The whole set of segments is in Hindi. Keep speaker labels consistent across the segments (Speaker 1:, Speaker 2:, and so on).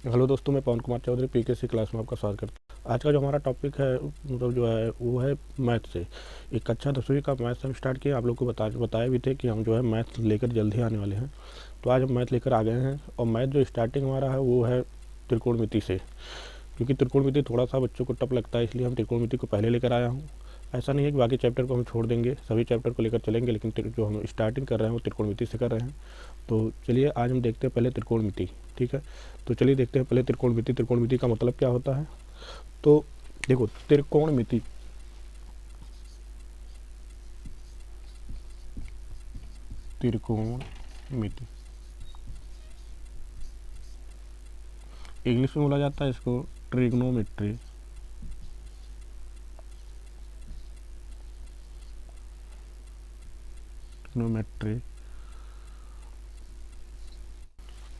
Speaker 1: हेलो दोस्तों, मैं पवन कुमार चौधरी पीकेसी क्लास में आपका स्वागत करता हूँ। आज का जो हमारा टॉपिक है मतलब जो है वो है मैथ से। एक कक्षा 10वीं का मैथ हम स्टार्ट किया, आप लोग को बताए भी थे कि हम जो है मैथ लेकर जल्द ही आने वाले हैं। तो आज हम मैथ लेकर आ गए हैं और मैथ जो स्टार्टिंग हमारा है वो है त्रिकोणमिति से, क्योंकि त्रिकोणमिति थोड़ा सा बच्चों को टफ लगता है, इसलिए हम त्रिकोणमिति को पहले लेकर आया हूँ। ऐसा नहीं है कि बाकी चैप्टर को हम छोड़ देंगे, सभी चैप्टर को लेकर चलेंगे, लेकिन जो हम स्टार्टिंग कर रहे हैं वो त्रिकोणमिति से कर रहे हैं। तो चलिए आज हम देखते हैं पहले त्रिकोणमिति। ठीक है, तो चलिए देखते हैं पहले त्रिकोणमिति। त्रिकोणमिति का मतलब क्या होता है? तो देखो, त्रिकोणमिति त्रिकोणमिति इंग्लिश में बोला जाता है इसको ट्रिग्नोमेट्री। ट्रिग्नोमेट्री,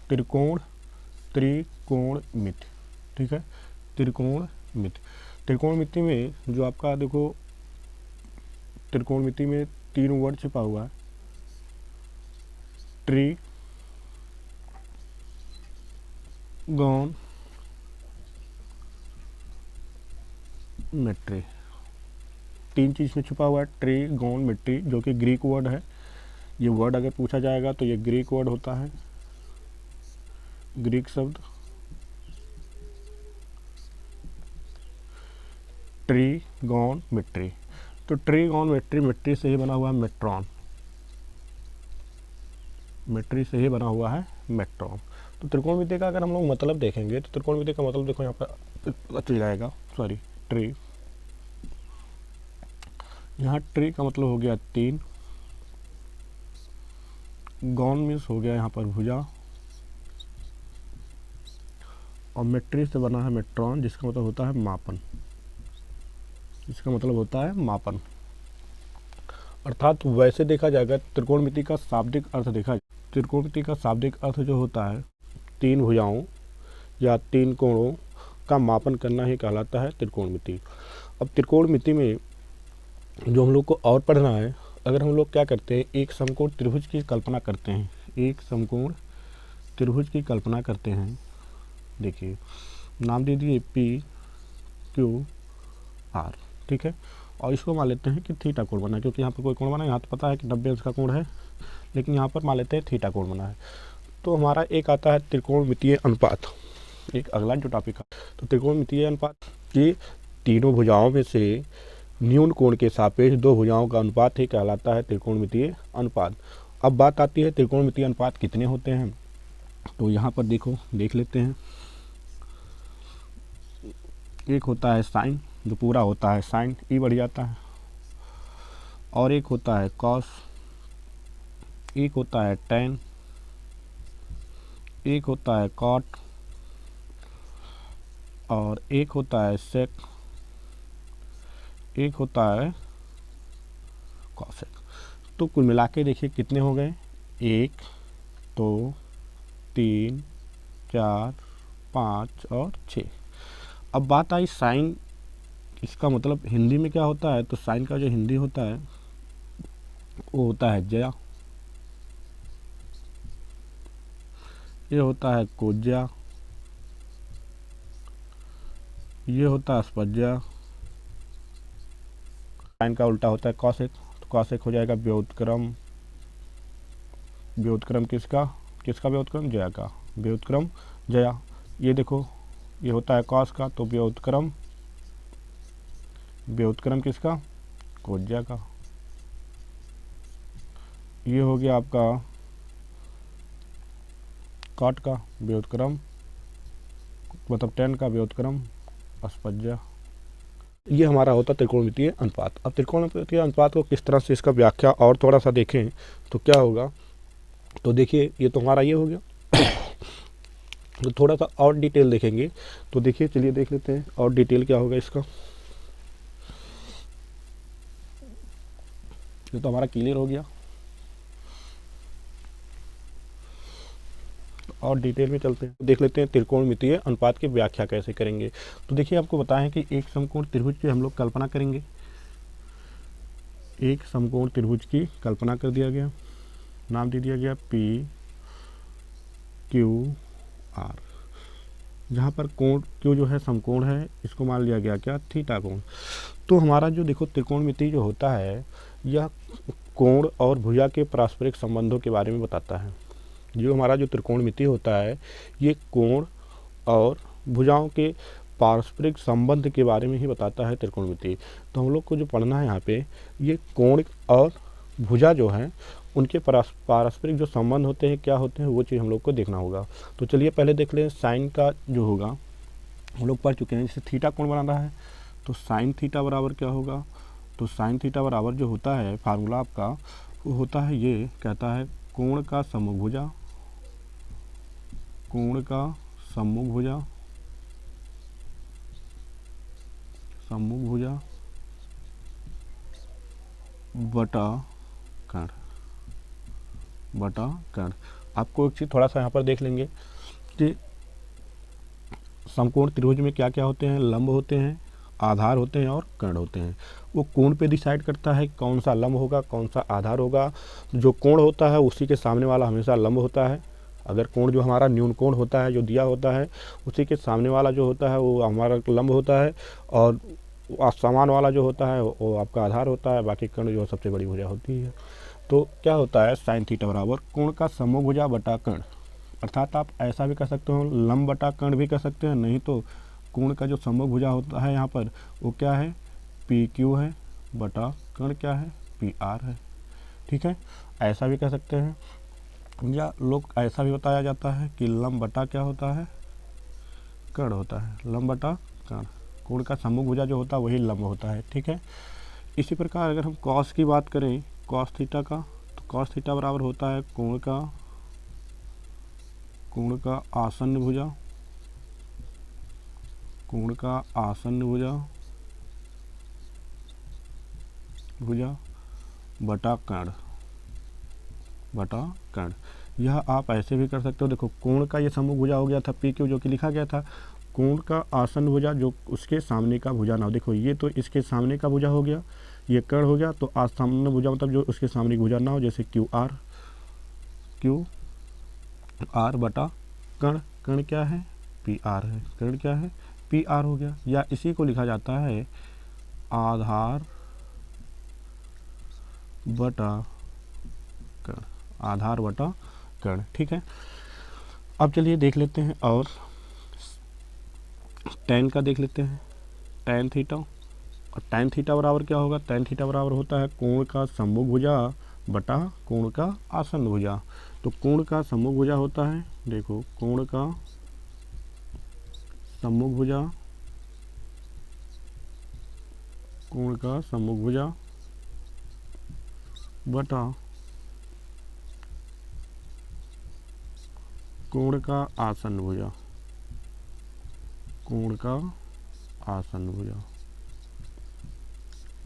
Speaker 1: त्रिकोण, त्रिकोणमिति। ठीक है, त्रिकोणमिति। त्रिकोणमिति में जो आपका देखो, त्रिकोणमिति में 3 वर्ड छिपा हुआ है। ट्री गॉन मेट्री, 3 चीज़ में छुपा हुआ है। ट्री गॉन मेट्री, जो कि ग्रीक वर्ड है। ये वर्ड अगर पूछा जाएगा तो ये ग्रीक वर्ड होता है, ग्रीक शब्द ट्रिगोनमेट्री। तो ट्रिगोनमेट्री, मेट्री से ही बना हुआ है मेट्रॉन, मेट्री से ही बना हुआ है मेट्रॉन। तो त्रिकोणमिति का अगर हम लोग मतलब देखेंगे तो त्रिकोणमिति का मतलब देखो यहाँ पर पता चल जाएगा। सॉरी, ट्री, यहाँ ट्री का मतलब हो गया 3, गॉन मीन्स हो गया यहाँ पर भुजा, और मेट्री से बना है मेट्रॉन, जिसका मतलब होता है मापन, इसका मतलब होता है मापन। अर्थात वैसे देखा जाएगा त्रिकोणमिति का शाब्दिक अर्थ देखा जाए, त्रिकोणमिति का शाब्दिक अर्थ जो होता है 3 भुजाओं या 3 कोणों का मापन करना ही कहलाता है त्रिकोणमिति। अब त्रिकोणमिति में जो हम लोग को और पढ़ना है, अगर हम लोग क्या करते हैं, एक समकोण त्रिभुज की कल्पना करते हैं, एक समकोण त्रिभुज की कल्पना करते हैं। देखिए, नाम दे दिए PQR। ठीक है, और इसको मान लेते हैं कि थीटा कोण बना है, क्योंकि यहाँ पर कोई कोण बना है, यहाँ तो पता है कि 90 अंश का कोण है, लेकिन यहाँ पर मान लेते हैं थीटा कोण बना है। तो हमारा एक आता है त्रिकोणमितीय अनुपात, एक अगला जो टॉपिक है। तो त्रिकोणमितीय अनुपात की तीनों भुजाओं में से न्यून कोण के सापेक्ष 2 भुजाओं का अनुपात ही कहलाता है त्रिकोणमितीय अनुपात। अब बात आती है त्रिकोणमितीय अनुपात कितने होते हैं। तो यहाँ पर देखो, देख लेते हैं। एक होता है साइन, जो पूरा होता है साइन, ई बढ़ जाता है, और एक होता है कॉस, एक होता है टेन, एक होता है कॉट, और एक होता है सेक, एक होता है कॉसेक। तो कुल मिला के देखिए कितने हो गए, 1 2 3 4 5 और 6। अब बात आई साइन, इसका मतलब हिंदी में क्या होता है। तो साइन का जो हिंदी होता है वो होता है जया, ये होता है कोज्या, ये होता है स्पज्या। साइन का उल्टा होता है कॉसेक, तो कॉसेक हो जाएगा व्युत्क्रम। व्युत्क्रम किसका, किसका व्युत्क्रम, जया का, व्युत्क्रम जया। ये देखो, ये होता है कॉस का, तो व्युत्क्रम, व्युत्क्रम किसका, कोज्या का। ये हो गया आपका कॉट का व्युत्क्रम, मतलब 10 का व्युत्क्रम अस्पज्या। ये हमारा होता है त्रिकोणमितीय अनुपात। अब त्रिकोणमितीय अनुपात को किस तरह से, इसका व्याख्या और थोड़ा सा देखें तो क्या होगा। तो देखिए, ये तो हमारा ये हो गया। तो थोड़ा सा और डिटेल देखेंगे तो देखिए, चलिए देख लेते हैं और डिटेल क्या होगा इसका। ये तो हमारा क्लियर हो गया, और डिटेल में चलते हैं, देख लेते हैं त्रिकोणमितीय अनुपात की व्याख्या कैसे करेंगे। तो देखिए, आपको बताएं कि एक समकोण त्रिभुज की हम लोग कल्पना करेंगे। एक समकोण त्रिभुज की कल्पना कर दिया गया, नाम दे दिया गया PQR। जहाँ पर कोण क्यू जो है समकोण है, इसको मान लिया गया क्या, थीटा कोण। तो हमारा जो देखो त्रिकोणमिति जो होता है, यह कोण और भुजा के पारस्परिक संबंधों के बारे में बताता है। जो हमारा जो त्रिकोणमिति होता है, ये कोण और भुजाओं के पारस्परिक संबंध के बारे में ही बताता है त्रिकोणमिति। तो हम लोग को जो पढ़ना है यहाँ पे, ये कोण और भुजा जो है उनके पारस्परिक जो संबंध होते हैं, क्या होते हैं, वो चीज़ हम लोग को देखना होगा। तो चलिए पहले देख लें साइन का जो होगा, हम लोग पढ़ चुके हैं। जैसे थीटा कोण बना रहा है, तो साइन थीटा बराबर क्या होगा, तो साइन थीटा बराबर जो होता है फार्मूला आपका, वो होता है, ये कहता है कोण का सम्मुख भुजा, कोण का सम्मुख भुजा, सम्मुख भुजा बटा कर्ण, बटा कर्ण। आपको एक चीज़ थोड़ा सा यहाँ पर देख लेंगे कि समकोण त्रिभुज में क्या क्या होते हैं, लंब होते हैं, आधार होते हैं और कर्ण होते हैं। वो कोण पे डिसाइड करता है कौन सा लंब होगा, कौन सा आधार होगा। जो कोण होता है उसी के सामने वाला हमेशा लंब होता है। अगर कोण जो हमारा न्यून कोण होता है जो दिया होता है, उसी के सामने वाला जो होता है वो हमारा लंब होता है, और समान वाला जो होता है वो आपका आधार होता है। बाकी कर्ण जो सबसे बड़ी भुजा होती है। तो क्या होता है, साइन थीटा बराबर कोण का सम्मुख भुजा बटा कर्ण। अर्थात आप ऐसा भी कह सकते हो, लंब बटा कर्ण भी कह सकते हैं, नहीं तो कोण का जो सम्मुख भुजा होता है यहाँ पर वो क्या है, पी क्यू है बटा कर्ण क्या है, पी आर है। ठीक है, ऐसा भी कह सकते हैं, या लोग ऐसा भी बताया जाता है कि लंब बटा क्या होता है, कर्ण होता है, लंब बटा कर्ण। कोण का सम्मुख भुजा जो होता है वही लंब होता है। ठीक है, इसी प्रकार अगर हम कॉस की बात करें, कॉस थीटा का, तो कॉस थीटा बराबर होता है कोण का आसन्न भुजा, कोण का आसन्न भुजा बटा कर्ण, बटा कर्ण। यह आप ऐसे भी कर सकते हो। देखो कोण का ये सम्मुख भुजा हो गया था पी क्यू, जो कि लिखा गया था कोण का आसन्न भुजा, जो उसके सामने का भुजा ना हो। देखो ये तो इसके सामने का भुजा हो गया, ये कर्ण हो गया, तो आसन्न भुजा मतलब जो उसके सामने की भुजा ना हो, जैसे क्यू आर बटा कर्ण। कर्ण क्या है, पी आर है, कर्ण क्या है, पी आर हो गया। या इसी को लिखा जाता है आधार बटा कर्ण, आधार बटा कर्ण। ठीक है, अब चलिए देख लेते हैं और tan का देख लेते हैं, tan थीटा। और tan थीटा बराबर क्या होगा, tan थीटा बराबर होता है कोण का सम्मुख भुजा बटा कोण का आसन्न भुजा। तो कोण का सम्मुख भुजा होता है, देखो कोण का सम्मुख भुजा, कोण का सम्मुख भुजा बटा कोण का आसन्न भुजा, कोण का आसन्न भुजा।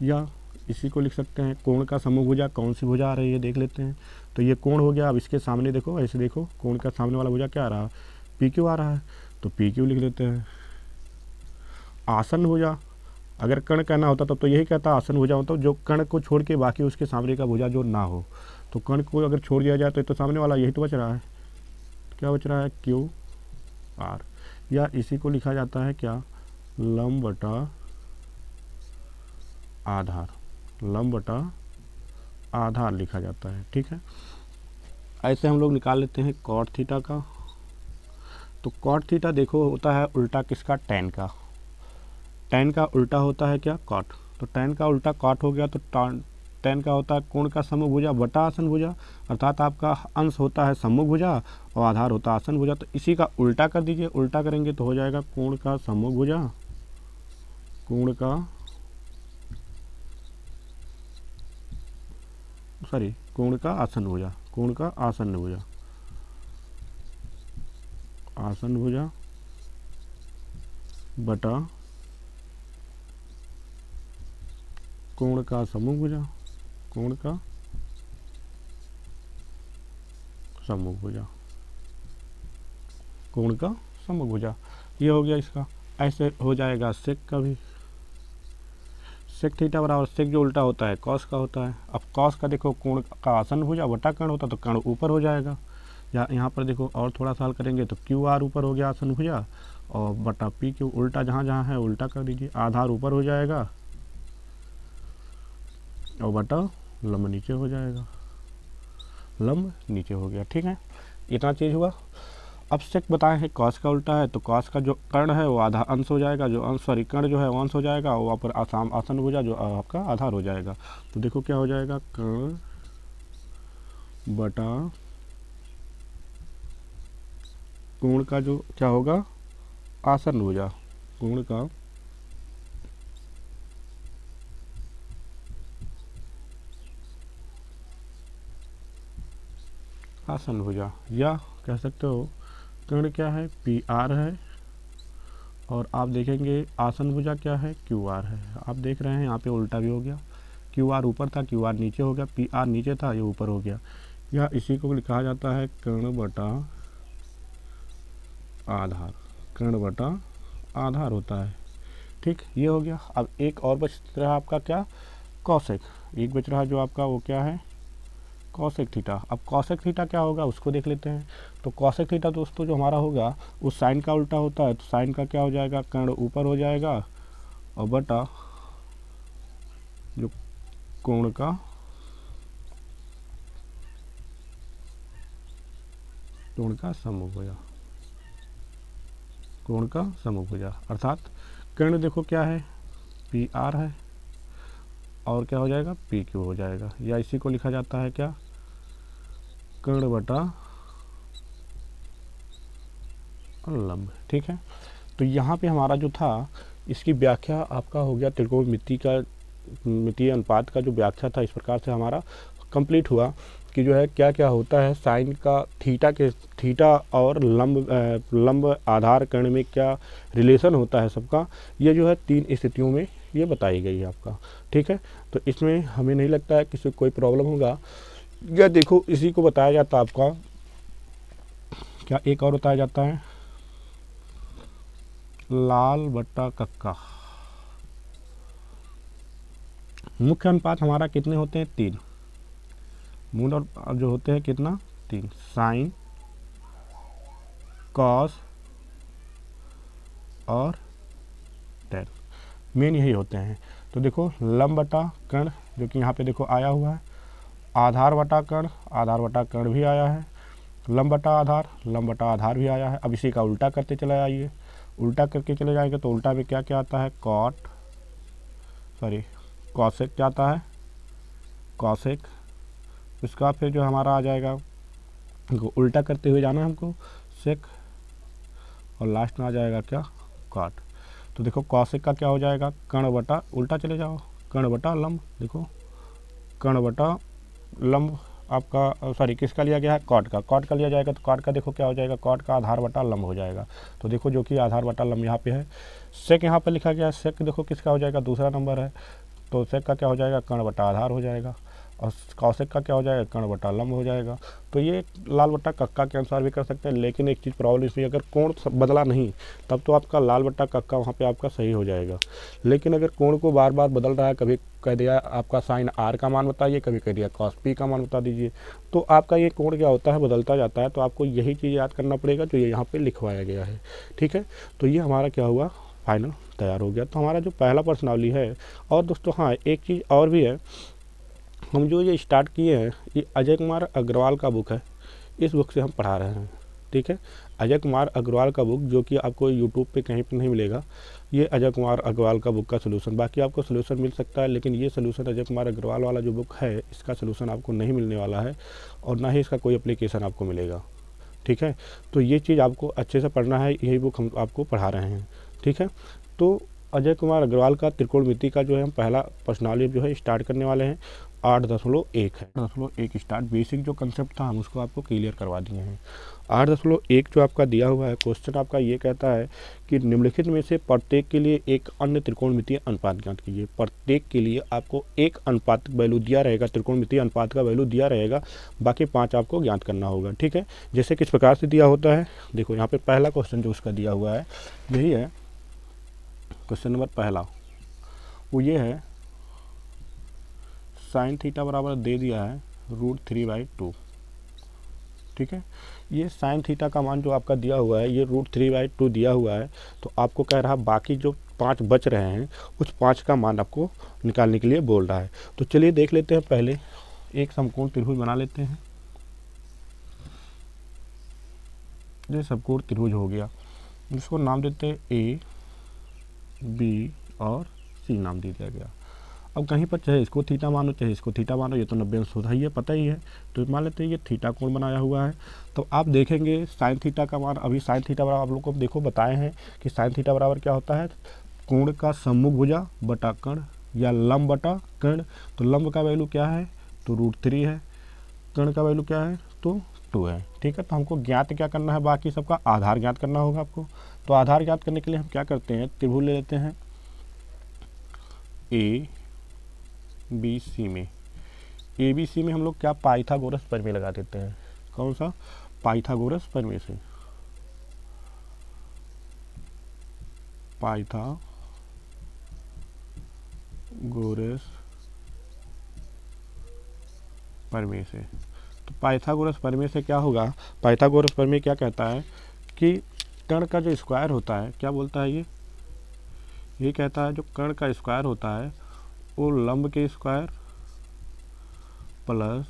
Speaker 1: या इसी को लिख सकते हैं कोण का सम्मुख भुजा, कौन सी भुजा आ रही है देख लेते हैं। तो ये कोण हो गया, अब इसके सामने देखो, ऐसे देखो कोण का सामने वाला भुजा क्या आ रहा है, पी क्यू आ रहा है, तो पी क्यू लिख लेते हैं। आसन्न भुजा, अगर कर्ण कहना होता तब तो यही कहता आसन्न भुजा मतलब जो कर्ण को छोड़ के बाकी उसके सामने का भुजा जो ना हो। तो कर्ण को अगर छोड़ दिया जाए तो सामने वाला यही तो बच रहा है, क्या बच रहा है, क्यू आर। या इसी को लिखा जाता है क्या, लंब बटा आधार, लंब बटा आधार लिखा जाता है। ठीक है, ऐसे हम लोग निकाल लेते हैं कॉट थीटा का। तो कॉट थीटा देखो होता है उल्टा किसका, टैन का। टैन का उल्टा होता है क्या, कॉट। तो टैन का उल्टा कॉट हो गया, तो टैन का होता है कोण का सम्मुख भुजा बटा आसन्न भुजा। अर्थात आपका अंश होता है सम्मुख भुजा और आधार होता है आसन्न भुजा। तो इसी का उल्टा कर दीजिए, उल्टा करेंगे तो हो जाएगा कोण का सम्मुख भुजा, कोण का कोण का आसन्न भुजा, कोण का आसन्न भुजा, आसन्न भुजा बटा कोण का सम्मुख भुजा, कोण का सम्मुख भुजा, कोण का सम्मुख भुजा। ये हो गया इसका। ऐसे हो जाएगा सेक का भी, सेक थीटा बराबर सेक जो उल्टा होता है कॉस का होता है। अब कॉस का देखो कोण का आसन्न भुजा बटा कर्ण होता तो कर्ण ऊपर हो जाएगा। या यहाँ पर देखो और थोड़ा सा हल करेंगे तो क्यू आर ऊपर हो गया आसन्न भुजा, और बटा पी क्यू, उल्टा जहाँ जहाँ है उल्टा कर दीजिए, आधार ऊपर हो जाएगा और बटा लंब नीचे हो जाएगा, लंब नीचे हो गया। ठीक है, इतना चीज़ हुआ। अब सेक बताए हैं कॉस का उल्टा है, तो कॉस का जो कर्ण है वो आधा अंश हो जाएगा, जो अंश सॉरी कर्ण जो है वो अंश हो जाएगा, वो पर आसन भुजा जो आपका आधार हो जाएगा। तो देखो क्या हो जाएगा, कर्ण बटा कोण का जो क्या होगा, आसन भुजा, कोण का आसन भुजा, या कह सकते हो कर्ण क्या है, पी आर है, और आप देखेंगे आसन भुजा क्या है, क्यू आर है। आप देख रहे हैं यहाँ पे उल्टा भी हो गया, क्यू आर ऊपर था, क्यू आर नीचे हो गया, पी आर नीचे था, ये ऊपर हो गया। या इसी को लिखा जाता है कर्ण बटा आधार, कर्ण बटा आधार होता है। ठीक, ये हो गया। अब एक और बच रहा आपका क्या, कॉसेक, एक बच रहा जो आपका वो क्या है, कॉसेक थीटा। अब कॉसेक थीटा क्या होगा उसको देख लेते हैं। तो कॉसेक थीटा दोस्तों जो हमारा होगा वो साइन का उल्टा होता है, तो साइन का क्या हो जाएगा, कर्ण ऊपर हो जाएगा और बटा जो कोण का समभुजा, कोण का समभुजा, अर्थात कर्ण देखो क्या है, पी आर है, और क्या हो जाएगा, पी क्यू हो जाएगा। या इसी को लिखा जाता है क्या, कर्ण बटा लंब। ठीक है, तो यहाँ पे हमारा जो था इसकी व्याख्या आपका हो गया, त्रिकोणमिति का मितीय अनुपात का जो व्याख्या था इस प्रकार से हमारा कंप्लीट हुआ कि जो है क्या क्या होता है साइन का थीटा और लंब आधार कर्ण में क्या रिलेशन होता है सबका, ये जो है 3 स्थितियों में ये बताई गई है आपका। ठीक है, तो इसमें हमें नहीं लगता है किसी को कोई प्रॉब्लम होगा। या देखो इसी को बताया जाता है आपका क्या, एक और बताया जाता है लाल बट्टा कक्का। मुख्य अनुपात हमारा कितने होते हैं, 3, मूल और जो होते हैं कितना, 3, साइन कॉस और टेन, मेन यही होते हैं। तो देखो लंब बटा कर्ण जो कि यहाँ पे देखो आया हुआ है, आधार बटा कर्ण भी आया है, लंब बटा आधार भी आया है। अब इसी का उल्टा करते चले आइए, उल्टा करके चले जाएंगे तो उल्टा में क्या क्या आता है, कॉसेक क्या आता है, कॉसेक, इसका फिर जो हमारा आ जाएगा उल्टा करते हुए जाना हमको, सेक, और लास्ट में आ जाएगा क्या, कॉट। तो देखो कॉसेक का क्या हो जाएगा, कर्ण बटा, उल्टा चले जाओ, कर्ण बटा लंब, देखो कर्ण बटा लंब आपका किसका लिया गया है, कॉट का लिया जाएगा। तो कॉट का देखो क्या हो जाएगा, कॉट का आधार बटा लंब हो जाएगा। तो देखो जो कि आधार बटा लंब यहाँ पे है। सेक यहाँ पे लिखा गया है, सेक देखो किसका हो जाएगा, दूसरा नंबर है, तो सेक का क्या हो जाएगा, कर्ण बटा आधार हो जाएगा, और कौशिक का क्या हो जाएगा, कर्ण बटा लंब हो जाएगा। तो ये लाल बट्टा कक्का के अनुसार भी कर सकते हैं, लेकिन एक चीज़ प्रॉब्लम इसमें, अगर कोण बदला नहीं तब तो आपका लाल बट्टा कक्का वहाँ पे आपका सही हो जाएगा। लेकिन अगर कोण को बार बार बदल रहा है, कभी कह दिया आपका साइन आर का मान बताइए, कभी कह दिया कॉस पी का मान बता दीजिए, तो आपका ये कोण क्या होता है, बदलता जाता है। तो आपको यही चीज़ याद करना पड़ेगा जो ये यहाँ पर लिखवाया गया है। ठीक है, तो ये हमारा क्या हुआ, फाइनल तैयार हो गया। तो हमारा जो पहला प्रश्नावली है, और दोस्तों हाँ एक चीज़ और भी है, हम जो ये स्टार्ट किए हैं ये अजय कुमार अग्रवाल का बुक है, इस बुक से हम पढ़ा रहे हैं। ठीक है, अजय कुमार अग्रवाल का बुक जो कि आपको यूट्यूब पे कहीं पे नहीं मिलेगा, ये अजय कुमार अग्रवाल का बुक का सलूशन, बाकी आपको सलूशन मिल सकता है, लेकिन ये सलूशन अजय कुमार अग्रवाल वाला जो बुक है इसका सलूशन आपको नहीं मिलने वाला है, और ना ही इसका कोई एप्लीकेशन आपको मिलेगा। ठीक है, तो ये चीज़ आपको अच्छे से पढ़ना है, यही बुक हम आपको पढ़ा रहे हैं। ठीक है, तो अजय कुमार अग्रवाल का त्रिकोणमिति का जो है हम पहला प्रश्नावली जो है स्टार्ट करने वाले हैं। 8.1 है, 8.1 स्टार्ट, बेसिक जो कंसेप्ट था हम उसको आपको क्लियर करवा दिए हैं। 8.1 जो आपका दिया हुआ है क्वेश्चन आपका ये कहता है कि निम्नलिखित में से प्रत्येक के लिए एक अन्य त्रिकोणमितीय अनुपात ज्ञात कीजिए। प्रत्येक के लिए आपको एक अनुपात वैल्यू दिया रहेगा, त्रिकोणमितीय अनुपात का वैल्यू दिया रहेगा, बाकी 5 आपको ज्ञात करना होगा। ठीक है, जैसे किस प्रकार से दिया होता है, देखो यहाँ पे पहला क्वेश्चन जो उसका दिया हुआ है यही है, क्वेश्चन नंबर पहला वो ये है, साइन थीटा बराबर दे दिया है √3/2, ठीक है। ये साइन थीटा का मान जो आपका दिया हुआ है ये √3/2 दिया हुआ है। तो आपको कह रहा बाकी जो 5 बच रहे हैं उस 5 का मान आपको निकालने के लिए बोल रहा है। तो चलिए देख लेते हैं, पहले एक समकोण त्रिभुज बना लेते हैं। ये समकोण त्रिभुज हो गया, इसको नाम देते हैं ए, बी और सी नाम दे दिया गया। अब कहीं पर चाहे इसको थीटा मानो चाहे इसको थीटा मानो, ये तो 90 अंश होता ही है, पता ही है। तो मान लेते हैं ये थीटा कोण बनाया हुआ है। तो आप देखेंगे साइन थीटा का मान, अभी साइन थीटा बराबर आप लोग को देखो बताए हैं कि साइन थीटा बराबर क्या होता है, कोण का सम्मुख भुजा बटा कर्ण या लंब बटा कर्ण। तो लंब का वैल्यू क्या है, तो √3 है। कर्ण का वैल्यू क्या है, तो 2 है। ठीक है, तो हमको ज्ञात क्या करना है, बाकी सबका आधार ज्ञात करना होगा आपको। तो आधार ज्ञात करने के लिए हम क्या करते हैं, त्रिभुज ले लेते हैं ए बी सी में। ए बी सी में हम लोग क्या पाइथागोरस प्रमेय लगा देते हैं। कौन सा, पाइथागोरस प्रमेय से। पाइथागोरस प्रमेय से। तो पाइथागोरस प्रमेय से क्या होगा, पाइथागोरस प्रमेय क्या कहता है कि कर्ण का जो स्क्वायर होता है, क्या बोलता है ये कहता है जो कर्ण का स्क्वायर होता है वो लंब के स्क्वायर प्लस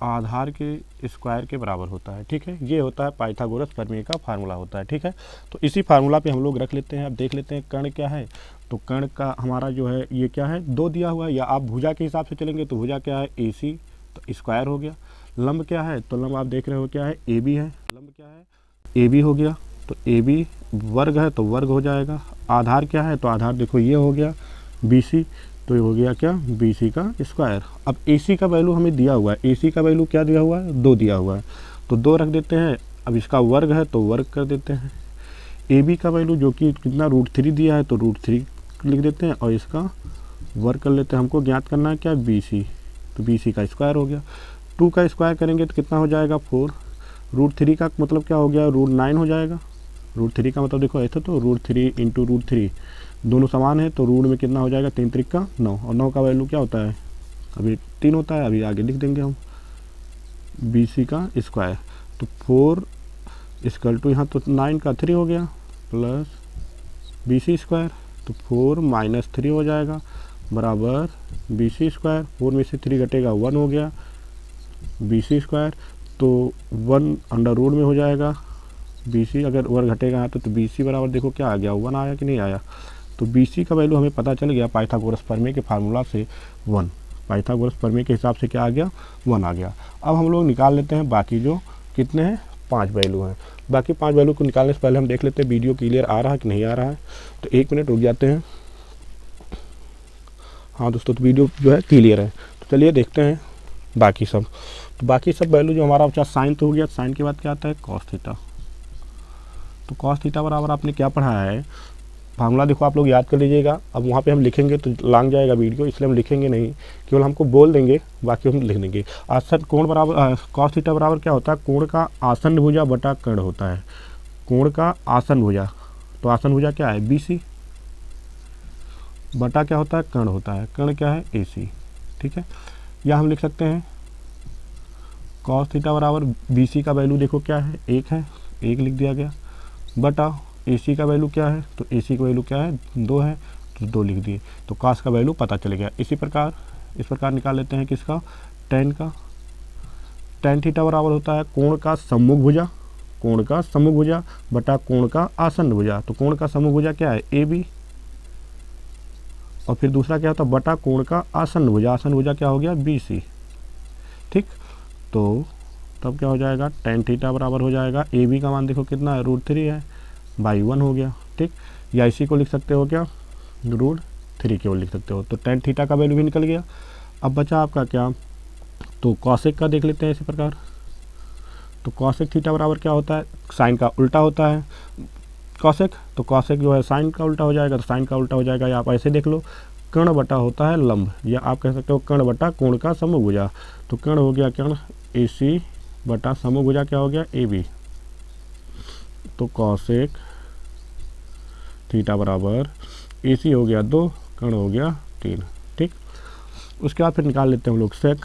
Speaker 1: आधार के स्क्वायर के बराबर होता है। ठीक है, ये होता है पाइथागोरस प्रमेय का फार्मूला होता है। ठीक है, तो इसी फार्मूला पे हम लोग रख लेते हैं। अब देख लेते हैं कर्ण क्या है। तो कर्ण का हमारा जो है ये क्या है, 2 दिया हुआ है, या आप भुजा के हिसाब से चलेंगे तो भुजा क्या है AC, तो स्क्वायर हो गया। लंब क्या है, तो लंब आप देख रहे हो क्या है, AB है। लंब क्या है, AB हो गया। तो AB वर्ग है तो वर्ग हो जाएगा। आधार क्या है, तो आधार देखो ये हो गया BC, तो ये हो गया क्या, BC का स्क्वायर। अब AC का वैल्यू हमें दिया हुआ है, AC का वैल्यू क्या दिया हुआ है, 2 दिया हुआ है, तो 2 रख देते हैं। अब इसका वर्ग है तो वर्ग कर देते हैं। AB का वैल्यू जो कि कितना √3 दिया है तो √3 लिख देते हैं और इसका वर्ग कर लेते हैं। हमको ज्ञात करना है क्या, BC, तो BC का स्क्वायर हो गया। 2 का स्क्वायर करेंगे तो कितना हो जाएगा, 4। √3 का मतलब क्या हो गया, √9 हो जाएगा। √3 का मतलब देखो ऐसे तो √3 × √3 दोनों समान है, तो रूट में कितना हो जाएगा, 3 त्रिक का 9, और 9 का वैल्यू क्या होता है, अभी 3 होता है, अभी आगे लिख देंगे हम BC का स्क्वायर। तो 4 इक्वल टू यहाँ तो 9 का 3 हो गया प्लस BC स्क्वायर, तो 4 - 3 हो जाएगा बराबर BC स्क्वायर। 4 में से 3 घटेगा 1 हो गया BC स्क्वायर, तो 1 अंडर रूट में हो जाएगा BC। अगर वर्ग घटेगा यहाँ तो BC बराबर देखो क्या आ गया, 1 आया कि नहीं आया। तो BC का वैल्यू हमें पता चल गया पाइथागोरस प्रमेय के फार्मूला से 1। पाइथागोरस प्रमेय के हिसाब से क्या आ गया, 1 आ गया। अब हम लोग निकाल लेते हैं बाकी जो कितने हैं, 5 वैल्यू हैं। बाकी 5 वैल्यू को निकालने से पहले हम देख लेते हैं वीडियो क्लियर आ रहा है कि नहीं आ रहा है। तो 1 मिनट रुक जाते हैं। हाँ दोस्तों, तो वीडियो जो है क्लियर है। तो चलिए देखते हैं बाकी सब। तो बाकी सब वैल्यू जो हमारा बचा, साइन तो हो गया, साइन के बाद क्या आता है, कॉस थीटा। तो कॉस थीटा बराबर आपने क्या पढ़ा है, फार्मूला देखो आप लोग याद कर लीजिएगा। अब वहाँ पे हम लिखेंगे तो लांग जाएगा वीडियो, इसलिए हम लिखेंगे नहीं, केवल हमको बोल देंगे, बाकी हम लिख देंगे। आसन कोण बराबर कॉस थीटा बराबर क्या होता है, कोण का आसन भुजा बटा कर्ण होता है। कोण का आसन भुजा, तो आसन भुजा क्या है, BC, बटा क्या होता है, कर्ण होता है। कर्ण क्या है, AC। ठीक है, या हम लिख सकते हैं कॉस थीटा बराबर BC का वैल्यू देखो क्या है, 1 है, 1 लिख दिया गया, बटा AC का वैल्यू क्या है, तो AC का वैल्यू क्या है, 2 है, तो 2 लिख दिए। तो कॉस का वैल्यू पता चल गया। इस प्रकार निकाल लेते हैं किसका, tan का। tan थीटा बराबर होता है कोण का सम्मुख भुजा, कोण का सम्मुख भुजा बटा कोण का आसन्न भुजा। तो कोण का सम्मुख भुजा क्या है, AB, और फिर दूसरा क्या होता है, बटा कोण का आसन्न भुजा। आसन्न भुजा क्या हो गया, BC। ठीक, तो तब क्या हो जाएगा, tan थीटा बराबर हो जाएगा, AB का मान देखो कितना है, √3 है, बाई 1 हो गया। ठीक, या इसी को लिख सकते हो क्या, √3 केवल लिख सकते हो। तो tan थीटा का वैल्यू भी निकल गया। अब बचा आपका क्या, तो कॉसेक का देख लेते हैं इसी प्रकार। तो कॉसेक थीटा बराबर क्या होता है, साइन का उल्टा होता है कॉसेक, तो कॉसेक जो है साइन का उल्टा हो जाएगा, तो साइन का उल्टा हो जाएगा। या आप ऐसे देख लो, कर्ण बटा होता है लंब, या आप कह सकते हो कर्ण बटा कोण का सम्मुख भुजा। तो कर्ण हो गया कर्ण AC बटा सम्मुख भुजा क्या हो गया, AB। तो कॉसेक थीटा बराबर AC हो गया 2, कर्ण हो गया 3। ठीक, उसके बाद फिर निकाल लेते हैं हम लोग सेक।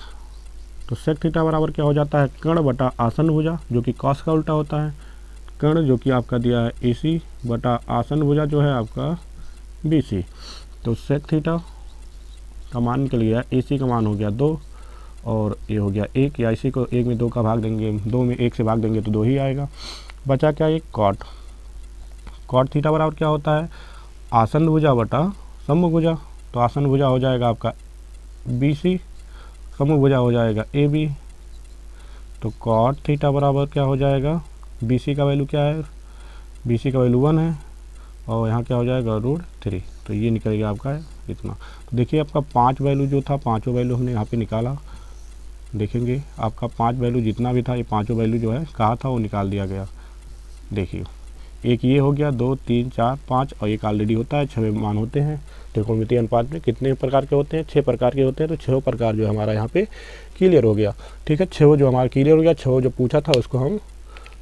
Speaker 1: तो सेक थीटा बराबर क्या हो जाता है, कर्ण बटा आसन भुजा, जो कि कॉस का उल्टा होता है। कर्ण जो कि आपका दिया है AC बटा आसन भुजा जो है आपका BC। तो सेक थीटा का मान निकल गया, AC का मान हो गया 2 और ये हो गया 1, या इसी को 1 में 2 का भाग देंगे, 2 में 1 से भाग देंगे तो 2 ही आएगा। बचा क्या, एक कॉट। कॉट थीटा बराबर क्या होता है, आसन भुजा बटा सम्मुख भुजा। तो आसन भुजा हो जाएगा आपका BC, सम्मुख भुजा हो जाएगा AB। तो कॉट थीटा बराबर क्या हो जाएगा, BC का वैल्यू क्या है, BC का वैल्यू 1 है और यहाँ क्या हो जाएगा √3। तो ये निकल गया आपका इतना। तो देखिए आपका 5 वैल्यू जो था, पाँचों वैल्यू हमने यहाँ पे निकाला। देखेंगे आपका 5 वैल्यू जितना भी था, ये पाँचों वैल्यू जो है कहा था वो निकाल दिया गया। देखिए एक ये हो गया, 2 3 4 5 और एक ऑलरेडी होता है, 6 मान होते हैं। त्रिकोणमितीय अनुपात में कितने प्रकार के होते हैं, 6 प्रकार के होते हैं। तो 6 प्रकार जो हमारा यहाँ पे क्लियर हो गया। ठीक है, 6 जो हमारा क्लियर हो गया, 6 जो पूछा था उसको हम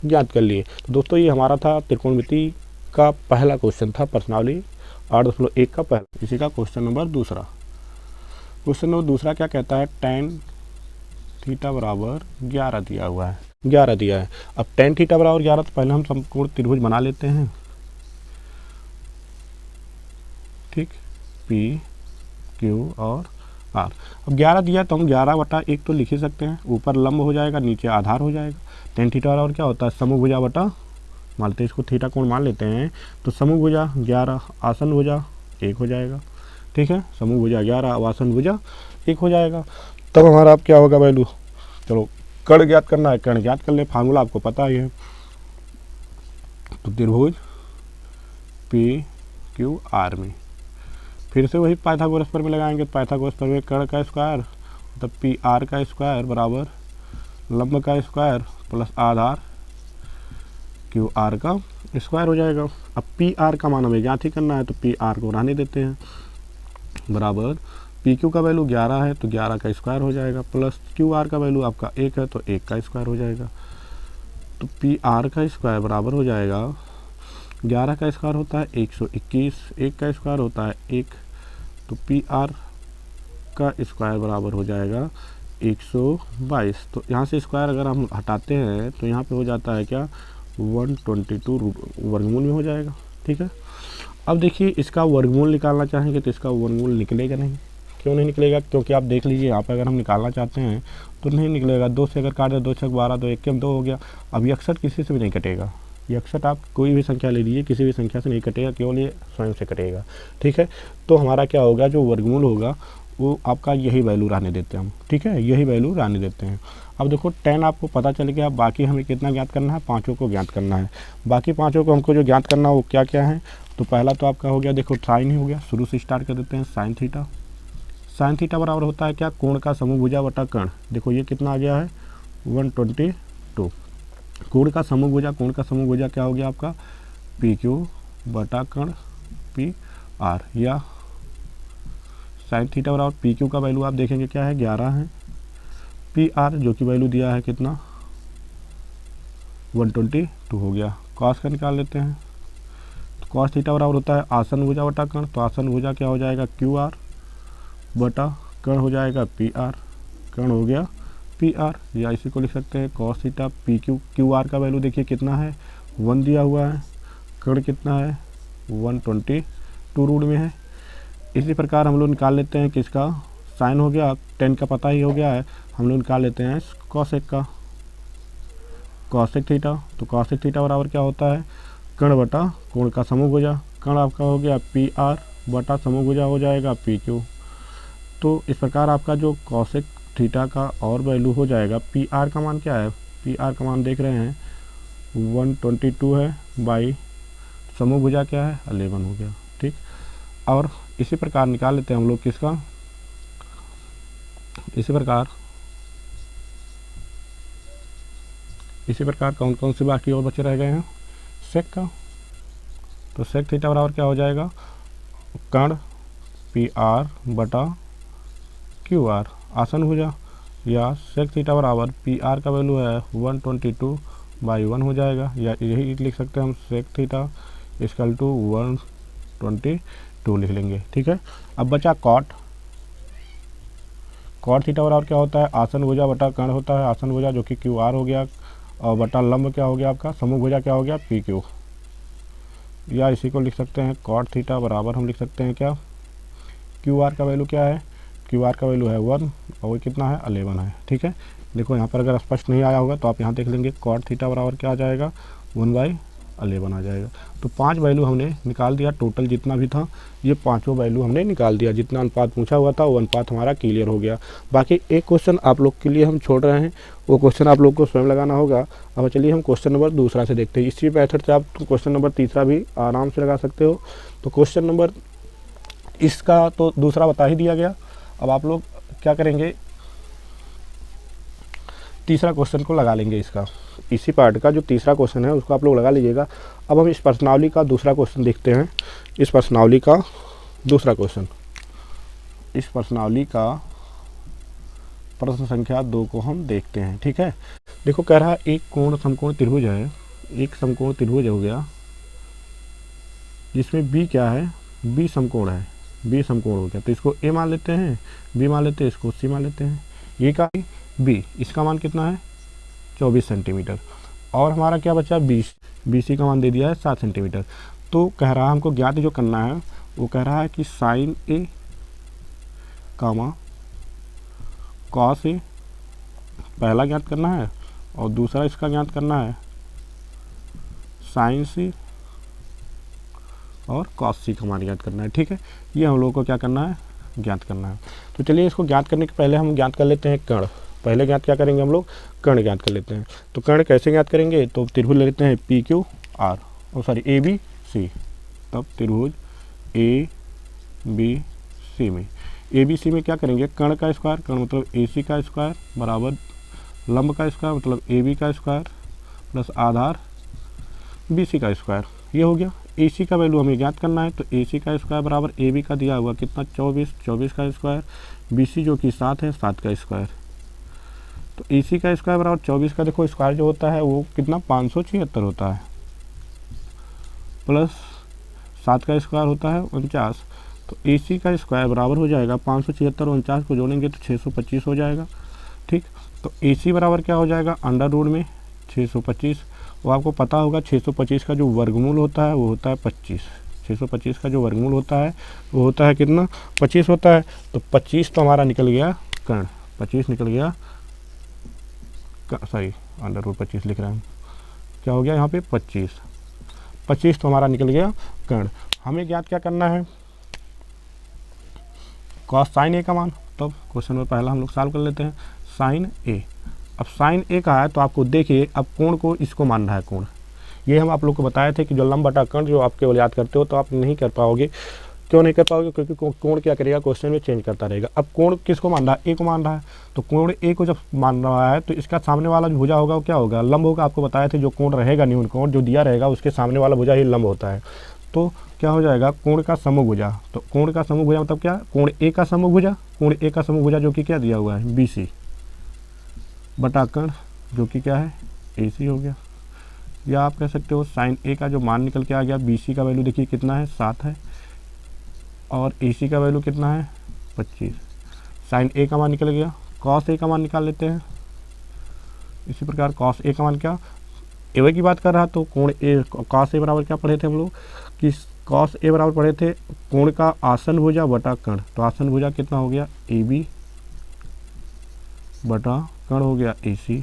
Speaker 1: ज्ञात कर लिए। तो दोस्तों ये हमारा था त्रिकोणमिति का पहला क्वेश्चन था, प्रश्नावली 8.1 का पहला। इसी का क्वेश्चन नंबर दूसरा। क्वेश्चन नंबर दूसरा क्या कहता है, tan थीटा बराबर 11 दिया हुआ है, 11 दिया है। अब tan थीटा बराबर 11, तो पहले हम समकोण त्रिभुज बना लेते हैं। ठीक, P Q और R। अब 11 दिया तो हम 11/1 तो लिख ही सकते हैं, ऊपर लंब हो जाएगा, नीचे आधार हो जाएगा। tan थीटा बराबर क्या होता है, समभुज भुजा बटा, मान लेते हैं इसको थीटा कोण मान लेते हैं, तो समभुज भुजा 11 आसन भुजा 1 हो जाएगा। ठीक है, समूह भुजा 11 आसन भुजा 1 हो जाएगा। तब हमारा अब क्या होगा वैल्यू, चलो कर्ण ज्ञात करना है, कर्ण ज्ञात कर ले, फार्मूला आपको पता ही है। तो त्रिभुज PQR में फिर से वही पाइथागोरस प्रमेय लगाएंगे। तो पाइथागोरस प्रमेय, कर्ण का स्क्वायर मतलब PR का स्क्वायर बराबर लंब का स्क्वायर प्लस आधार QR का स्क्वायर हो जाएगा। अब PR का मान हमें ज्ञात ही करना है, तो PR को रहने देते हैं, बराबर PQ का वैल्यू 11 है तो 11 का स्क्वायर हो जाएगा, प्लस QR का वैल्यू आपका 1 है तो 1 का स्क्वायर हो जाएगा। तो PR का स्क्वायर बराबर हो जाएगा, 11 का स्क्वायर होता है 121, 1 का स्क्वायर होता है 1, तो PR का स्क्वायर बराबर हो जाएगा 122। तो यहाँ से स्क्वायर अगर हम हटाते हैं तो यहाँ पे हो जाता है क्या, 122 वर्गमूल में हो जाएगा। ठीक है, अब देखिए इसका वर्गमूल निकालना चाहेंगे तो इसका वर्गमूल निकलेगा नहीं। क्यों नहीं निकलेगा, क्योंकि आप देख लीजिए यहाँ पे अगर हम निकालना चाहते हैं तो नहीं निकलेगा। 2 से अगर काट दे, 2 6 12, 2 1 2 हो गया। अब ये अक्सर किसी से भी नहीं कटेगा, ये अक्सर आप कोई भी संख्या ले लीजिए, किसी भी संख्या से नहीं कटेगा, केवल ये स्वयं से कटेगा। ठीक है, तो हमारा क्या होगा, जो वर्गमूल होगा वो आपका यही वैल्यू रहने देते हैं हम। ठीक है, यही वैल्यू रहने देते हैं। अब देखो tan आपको पता चल गया, बाकी हमें कितना ज्ञात करना है, पाँचों को ज्ञात करना है। बाकी पाँचों को हमको जो ज्ञात करना है वो क्या क्या है, तो पहला तो आपका हो गया, देखो साइन ही हो गया, शुरू से स्टार्ट कर देते हैं। साइन थीटा, साइन थीटा बराबर होता है क्या, कोण का समूह भुजा बटा कर्ण। देखो ये कितना आ गया है 122। कोण का समूह भुजा, कोण का समूह भुजा क्या हो गया आपका PQ बटा कर्ण PR, या साइन थीटा बराबर PQ का वैल्यू आप देखेंगे क्या है 11 है, PR जो कि वैल्यू दिया है कितना 122 हो गया। कॉस का निकाल लेते हैं, तो कॉस थीटा बराबर होता है आसन भुजा बटा कर्ण। तो आसन भुजा क्या हो जाएगा QR बटा कर्ण हो जाएगा PR, कर्ण हो गया PR, या इसी को लिख सकते हैं कॉस थीटा PQ। QR का वैल्यू देखिए कितना है 1 दिया हुआ है, कर्ण कितना है 122 रूट में है। इसी प्रकार हम लोग निकाल लेते हैं किसका, साइन हो गया, tan का पता ही हो गया है, हम लोग निकाल लेते हैं कॉसेक का, कॉसेक थीटा। तो कॉसेक थीटा बराबर क्या होता है, कर्ण बटा कोण का समूह भुजा, कर्ण आपका हो गया PR बटा समूह भुजा हो जाएगा PQ। तो इस प्रकार आपका जो कॉसेक थीटा का और वैल्यू हो जाएगा, PR का मान क्या है, PR का मान देख रहे हैं 122 है, बाई समूह भुजा क्या है 11 हो गया। ठीक, और इसी प्रकार निकाल लेते हैं हम लोग किसका, इसी प्रकार कौन कौन से बाकी और बचे रह गए हैं, सेक का। तो सेक थीटा बराबर क्या हो जाएगा, कर्ण PR बटा QR आसन भुजा, या सेक थीटा बराबर PR का वैल्यू है 122/1 हो जाएगा, या यही लिख सकते हैं हम सेक थीटा इक्वल टू 122 लिख लेंगे। ठीक है, अब बचा कॉट। कॉट थीटा बराबर क्या होता है, आसन भुजा बटा कर्ण होता है, आसन भुजा जो कि क्यू आर हो गया, और बटा लंब क्या हो गया आपका, समूह भुजा क्या हो गया, पी क्यू। या इसी को लिख सकते हैं कॉट थीटा बराबर हम लिख सकते हैं क्या, क्यू आर का वैल्यू क्या है, क्यू आर का वैल्यू है 1 और वो कितना है 11 है। ठीक है, देखो यहाँ पर अगर स्पष्ट नहीं आया होगा तो आप यहाँ देख लेंगे, कॉट थीटा बराबर क्या आ जाएगा, 1/11 आ जाएगा। तो 5 वैल्यू हमने निकाल दिया, टोटल जितना भी था ये पाँचों वैल्यू हमने निकाल दिया, जितना अनुपात पूछा हुआ था वो अनुपात हमारा क्लियर हो गया। बाकी एक क्वेश्चन आप लोग के लिए हम छोड़ रहे हैं, वो क्वेश्चन आप लोग को स्वयं लगाना होगा। अब चलिए हम क्वेश्चन नंबर दूसरा से देखते हैं। इसी मेथड से आप क्वेश्चन नंबर तीसरा भी आराम से लगा सकते हो। तो क्वेश्चन नंबर इसका तो दूसरा बता ही दिया गया। अब आप लोग क्या करेंगे, तीसरा क्वेश्चन को लगा लेंगे। इसका इसी पार्ट का जो तीसरा क्वेश्चन है उसको आप लोग लगा लीजिएगा। अब हम इस प्रश्नावली का दूसरा क्वेश्चन देखते हैं। इस प्रश्नावली का दूसरा क्वेश्चन, इस प्रश्नावली का प्रश्न संख्या 2 को हम देखते हैं। ठीक है, देखो कह रहा है एक कोण समकोण त्रिभुज है, एक समकोण त्रिभुज हो गया जिसमें बी क्या है, बी समकोण है, बी समकोण हो गया। तो इसको ए मान लेते हैं, बी मान लेते हैं, इसको सी मान लेते हैं। ये का बी, इसका मान कितना है 24 सेंटीमीटर, और हमारा क्या बचा 20, BC का मान दे दिया है 7 सेंटीमीटर। तो कह रहा है हमको ज्ञात जो करना है, वो कह रहा है कि sign A comma cos A पहला ज्ञात करना है, और दूसरा इसका ज्ञात करना है साइन सी और कॉस सी का मान ज्ञात करना है। ठीक है, ये हम लोगों को क्या करना है, ज्ञात करना है। तो चलिए इसको ज्ञात करने के पहले हम ज्ञात कर लेते हैं कर्ण। पहले ज्ञात क्या करेंगे हम लोग, कर्ण ज्ञात कर लेते हैं। तो कर्ण कैसे ज्ञात करेंगे, तो त्रिभुज ले लेते हैं पी क्यू आर, और सॉरी ए बी सी। तब त्रिभुज ए बी सी में, ए बी सी में क्या करेंगे, कर्ण का स्क्वायर, कर्ण मतलब ए सी का स्क्वायर बराबर लंब का स्क्वायर मतलब ए बी का स्क्वायर प्लस आधार बी सी का स्क्वायर। ये हो गया। ए सी का वैल्यू हमें ज्ञात करना है, तो ए सी का स्क्वायर बराबर ए बी का दिया हुआ कितना 24, 24 का स्क्वायर, बी सी जो कि 7 है, 7 का स्क्वायर। तो ए सी का स्क्वायर बराबर 24 का, देखो स्क्वायर जो होता है वो कितना 576 होता है, प्लस 7 का स्क्वायर होता है 49। तो ए सी का स्क्वायर बराबर हो जाएगा 576, 49 को जोड़ेंगे तो 625 हो जाएगा। ठीक, तो ए सी बराबर क्या हो जाएगा, अंडर रूट में 625। वो आपको पता होगा 625 का जो वर्गमूल होता है वो होता है 25। 625 का जो वर्गमूल होता है वो होता है कितना, 25 होता है। तो 25 तो हमारा निकल गया कर्ण, 25 निकल गया, सॉरी अंडर रूट 25 लिख रहे हैं, क्या हो गया यहाँ पे 25 तो हमारा निकल गया कर्ण। हमें ज्ञात क्या करना है, कॉस साइन ए का मान। तब क्वेश्चन में पहला हम लोग सॉल्व कर लेते हैं, साइन ए। अब साइन ए का है तो आपको देखिए, अब कोण को इसको मान रहा है कोण। ये हम आप लोग को बताए थे कि जो लंब बटा कर्ण जो आप केवल याद करते हो तो आप नहीं कर पाओगे। क्यों नहीं कर पाओगे, क्योंकि कोण क्या करेगा, क्वेश्चन में चेंज करता रहेगा। अब कोण किसको मान रहा है, ए को मान रहा है। तो कोण ए को जब मान रहा है तो इसका सामने वाला जो भुजा होगा वो क्या होगा, लंब होगा। आपको बताए थे जो कोण रहेगा, न्यून कोण जो दिया रहेगा उसके सामने वाला भुजा ही लंब होता है। तो क्या हो जाएगा, कोण का समूह भुजा। तो कोण का समूह भुजा मतलब क्या, कोण ए का समूह भुजा, कोण ए का समूह भुजा जो कि क्या दिया हुआ है BC बटा कर्ण जो कि क्या है AC हो गया। या आप कह सकते हो साइन ए का जो मान निकल के आ गया, BC का वैल्यू देखिए कितना है 7 है, और AC का वैल्यू कितना है 25। साइन ए का मान निकल गया, कॉस ए का मान निकाल लेते हैं। इसी प्रकार कॉस ए का मान क्या, ए की बात कर रहा तो कोण ए, कॉस ए बराबर क्या पढ़े थे हम लोग कि कॉस ए बराबर पढ़े थे कोण का आसन भुजा बटा कर्ण। तो आसन भुजा कितना हो गया AB बटा कर्ण हो गया AC।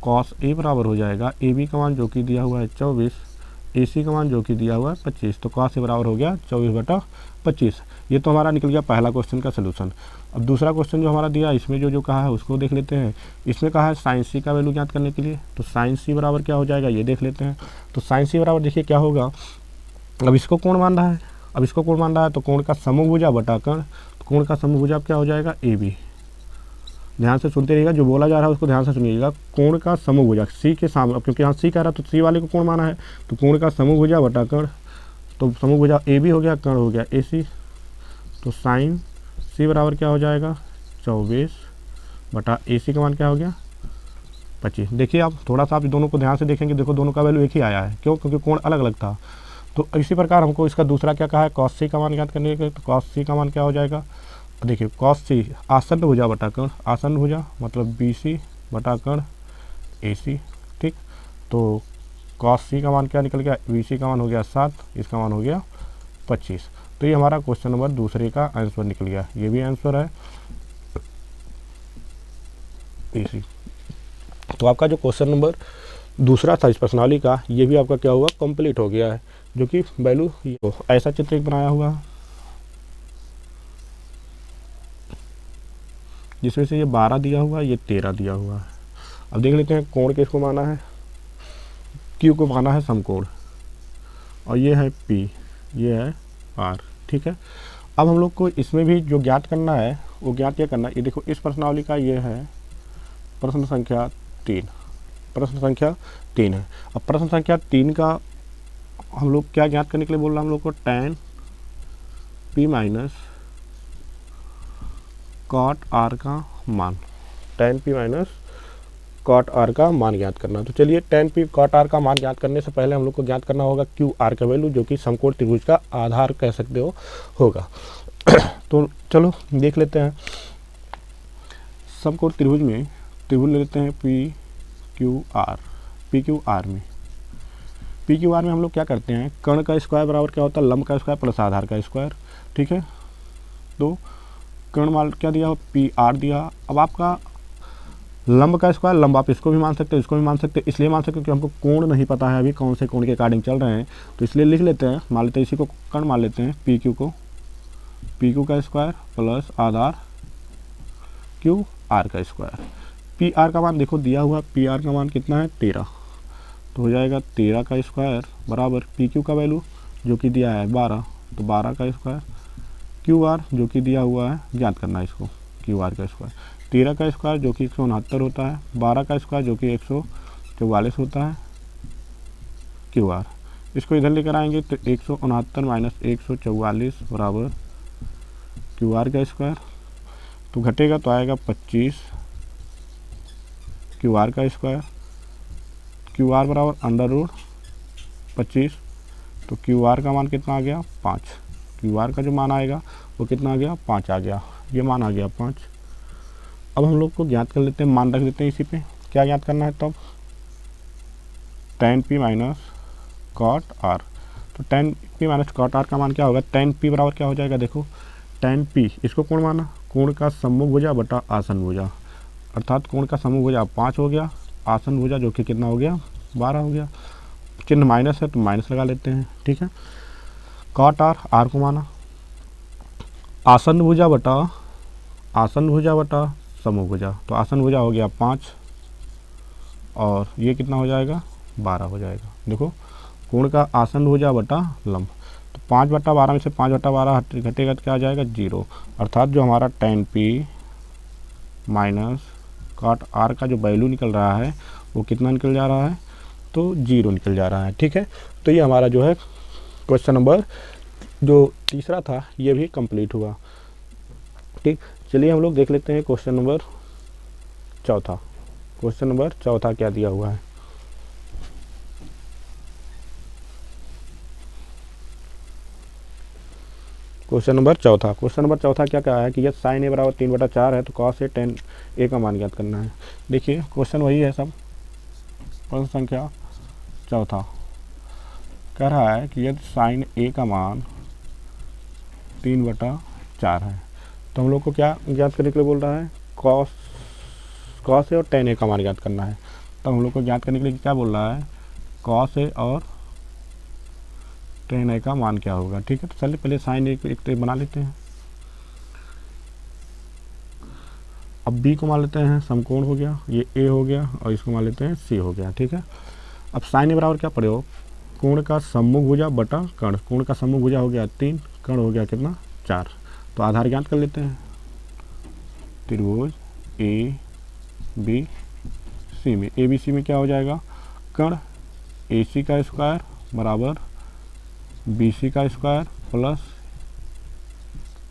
Speaker 1: कॉस ए बराबर हो जाएगा AB का मान जो कि दिया हुआ है 24, AC का मान जो कि दिया हुआ है 25। तो कॉस ए बराबर हो गया 24 बटा 25। ये तो हमारा निकल गया पहला क्वेश्चन का सलूशन। अब दूसरा क्वेश्चन जो हमारा दिया इसमें जो कहा है उसको देख लेते हैं। इसमें कहा है साइन सी का वैल्यू ज्ञात करने के लिए, तो साइन सी बराबर क्या हो जाएगा ये देख लेते हैं। तो साइन सी बराबर देखिए क्या होगा, अब इसको कोण मान रहा है, अब इसको कोण मान रहा है तो कोण का समूह भुजा बटा कर्ण। तो कोण का समूह भुजा क्या हो जाएगा AB। ध्यान से सुनते रहिएगा, जो बोला जा रहा है उसको ध्यान से सुनिएगा। कोण का समूह भुजा सी के सामने, क्योंकि यहाँ सी कह रहा है तो सी वाले को कोण माना है, तो कोण का समूह भुजा बटा कर्ण। तो समूह भुजा AB हो गया, कर्ण हो गया AC। तो साइन सी बराबर क्या हो जाएगा 24 बटा AC का मान क्या हो गया 25। देखिए आप थोड़ा सा आप दोनों को ध्यान से देखेंगे, देखो दोनों का वैल्यू एक ही आया है, क्यों, क्योंकि कोण अलग अलग था। तो इसी प्रकार हमको इसका दूसरा क्या कहा है, कॉस सी का मान ज्ञात करने के, तो कॉस सी का मान क्या हो जाएगा देखिए कॉस सी आसन्न भुजा बटा कर्ण, आसन्न भुजा मतलब BC बटा कर्ण AC, ठीक। तो कॉस सी का मान क्या निकल गया, BC का मान हो गया 7, इसका मान हो गया 25। तो ये हमारा क्वेश्चन नंबर दूसरे का आंसर निकल गया, ये भी आंसर है AC। तो आपका जो क्वेश्चन नंबर दूसरा था इस प्रश्नावली का, ये भी आपका क्या हुआ, कंप्लीट हो गया है, जो कि वैल्यू ऐसा चित्र एक बनाया हुआ है जिसमें से ये 12 दिया हुआ है, ये 13 दिया हुआ है। अब देख लेते हैं कोण किसको माना है, Q को माना है समकोण, और ये है P, ये है R, ठीक है। अब हम लोग को इसमें भी जो ज्ञात करना है वो ज्ञात क्या करना है, ये देखो इस प्रश्नावली का ये है प्रश्न संख्या 3, प्रश्न संख्या 3 है। अब प्रश्न संख्या 3 का हम लोग क्या ज्ञात करने के लिए बोल रहा है हम लोग को, tan P minus cot R का मान, tan P minus cot R का मान ज्ञात करना। तो चलिए tan P कॉट R का मान ज्ञात करने से पहले हम लोग को ज्ञात करना होगा QR का वैल्यू, जो कि समकोण त्रिभुज का आधार कह सकते हो होगा। तो चलो देख लेते हैं, समकोण त्रिभुज में त्रिभुज ले लेते हैं PQR। PQR में हम लोग क्या करते हैं, कर्ण का स्क्वायर बराबर क्या होता है, लंब का स्क्वायर प्लस आधार का स्क्वायर, ठीक है। तो कर्ण मान क्या दिया, PR दिया। अब आपका लंब का स्क्वायर, लंब आप इसको भी मान सकते हो, इसको भी मान सकते हैं, इसलिए मान सकते हो कि हमको कोण नहीं पता है अभी कौन से कोण के अकॉर्डिंग चल रहे हैं, तो इसलिए लिख लेते हैं, मान लेते हैं इसी को कर्ण मान लेते हैं, PQ को, PQ का स्क्वायर प्लस आधार QR का स्क्वायर। PR का मान देखो दिया हुआ, PR का मान कितना है 13, तो हो जाएगा 13 का स्क्वायर बराबर PQ का वैल्यू जो कि दिया है 12, तो 12 का स्क्वायर, QR जो कि दिया हुआ है, ज्ञात करना है इसको, QR का स्क्वायर, 13 का स्क्वायर जो कि 169 होता है, 12 का स्क्वायर जो कि 144 होता है, QR। इसको इधर लेकर आएंगे तो 169 माइनस 144 बराबर QR का स्क्वायर, तो घटेगा तो आएगा 25 QR का स्क्वायर, QR बराबर अंडर रूट 25, तो QR का मान कितना आ गया 5, QR का जो मान आएगा वो कितना आ गया 5 आ गया, ये मान आ गया 5। अब हम लोग को ज्ञात कर लेते हैं, मान रख देते हैं इसी पे, क्या ज्ञात करना है तब, tan P minus cot R। तो tan P minus cot R का मान क्या होगा, tan P बराबर क्या हो जाएगा, देखो tan P इसको कोण माना, कोण का सम्मुख भुजा बटा आसन भुजा, अर्थात कोण का सम्मुख भुजा 5 हो गया, आसन भुजा जो कि कितना हो गया 12 हो गया, चिन्ह माइनस है तो माइनस लगा लेते हैं, ठीक है। कॉट R को माना, आसन भुजा बटा समूह भुजा, तो आसन भुजा हो गया 5 और ये कितना हो जाएगा 12 हो जाएगा। देखो कोण का आसन भुजा बटा लंब, तो 5/12 में से 5/12 घटेगा तो क्या आ जाएगा 0, अर्थात जो हमारा tan P minus cot R का जो वैल्यू निकल रहा है वो कितना निकल जा रहा है, तो 0 निकल जा रहा है, ठीक है। तो ये हमारा जो है क्वेश्चन नंबर जो तीसरा था ये भी कंप्लीट हुआ, ठीक। चलिए हम लोग देख लेते हैं क्वेश्चन नंबर चौथा। क्वेश्चन नंबर चौथा क्या दिया हुआ है, क्वेश्चन नंबर चौथा क्या कहा है कि यह sin A बराबर 3/4 है, तो cos A tan A का मान ज्ञात करना है। देखिए क्वेश्चन वही है सब, प्रश्न संख्या चौथा कह रहा है कि यदि sin A का मान 3/4 है, तो हम लोग को क्या ज्ञात करने के लिए बोल रहा है, cos A और tan A का मान ज्ञात करना है। तो हम लोग को ज्ञात करने के लिए क्या बोल रहा है, cos A और tan A का मान क्या होगा, ठीक है। तो चलिए पहले sin A को एक बना लेते हैं, अब B को मान लेते हैं समकोण हो गया, ये A हो गया और इसको मान लेते हैं C हो गया, ठीक है। अब sin A बराबर क्या पड़े हो, कोण का सम्मुख भुजा बटा कर्ण, कोण का सम्मुख भुजा हो गया 3, कर्ण हो गया कितना 4, तो आधार ज्ञात कर लेते हैं, त्रिभुज ABC में, ABC में क्या हो जाएगा, कर्ण AC का स्क्वायर बराबर BC का स्क्वायर प्लस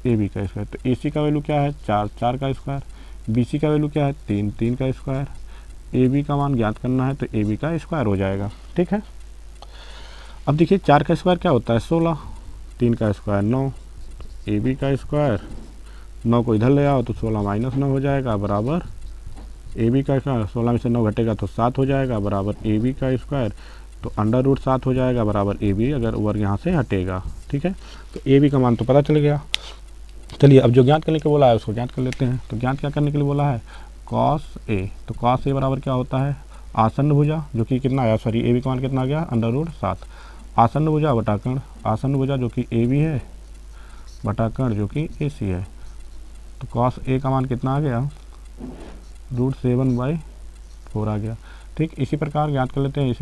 Speaker 1: AB का स्क्वायर। तो AC का वैल्यू क्या है 4 का स्क्वायर, BC का वैल्यू क्या है 3 का स्क्वायर, AB का मान ज्ञात करना है तो AB का स्क्वायर हो जाएगा, ठीक है। अब देखिए 4 का स्क्वायर क्या होता है 16, 3 का स्क्वायर 9, AB का स्क्वायर 9 को इधर ले आओ तो 16 माइनस 9 हो जाएगा बराबर ए बी का स्क्वायर, 16 में से 9 घटेगा तो 7 हो जाएगा बराबर ए बी का स्क्वायर, तो अंडर रूट 7 हो जाएगा बराबर ए बी अगर वर्ग यहाँ से हटेगा। ठीक है, तो ए बी का मान तो पता चल गया। चलिए अब जो ज्ञात करने के बोला है उसको ज्ञात कर लेते हैं। तो ज्ञात क्या करने के लिए बोला है, कॉस ए, तो कॉस ए बराबर क्या होता है, आसन्न भुजा, जो कि कितना आया, सॉरी ए बी का मान कितना आ गया, अंडर रूट 7, आसन्न भुजा बटाकर्ण, आसन्न भुजा जो कि ए बी है बटाकर्ण जो कि ए सी है, तो कॉस ए का मान कितना आ गया, √7/4 आ गया। ठीक, इसी प्रकार ज्ञात कर लेते हैं, इस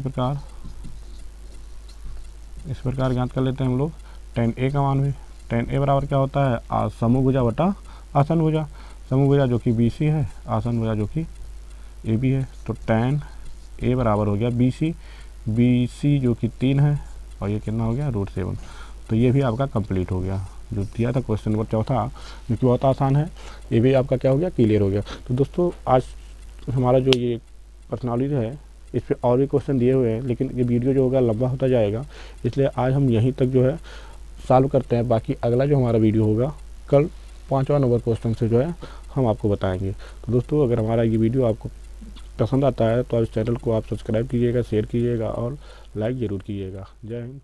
Speaker 1: प्रकार ज्ञात कर लेते हैं हम लोग tan ए का मान भी। tan ए बराबर क्या होता है, समूह भुजा बटा आसन भुजा, समूह भुजा जो कि बी सी है, आसन भुजा जो कि ए बी है, तो tan ए बराबर हो गया बी सी जो कि 3 है और ये कितना हो गया √7। तो ये भी आपका कंप्लीट हो गया, जो दिया था क्वेश्चन नंबर 4 जो कि बहुत आसान है, ये भी आपका क्या हो गया, क्लियर हो गया। तो दोस्तों आज हमारा जो ये पर्सनालिटी है इस पे और भी क्वेश्चन दिए हुए हैं, लेकिन ये वीडियो जो होगा लंबा होता जाएगा, इसलिए आज हम यहीं तक जो है सॉल्व करते हैं। बाकी अगला जो हमारा वीडियो होगा कल 5वां नंबर क्वेश्चन से जो है हम आपको बताएंगे। तो दोस्तों अगर हमारा ये वीडियो आपको पसंद आता है तो इस चैनल को आप सब्सक्राइब कीजिएगा, शेयर कीजिएगा और लाइक ज़रूर कीजिएगा। जय हिंद।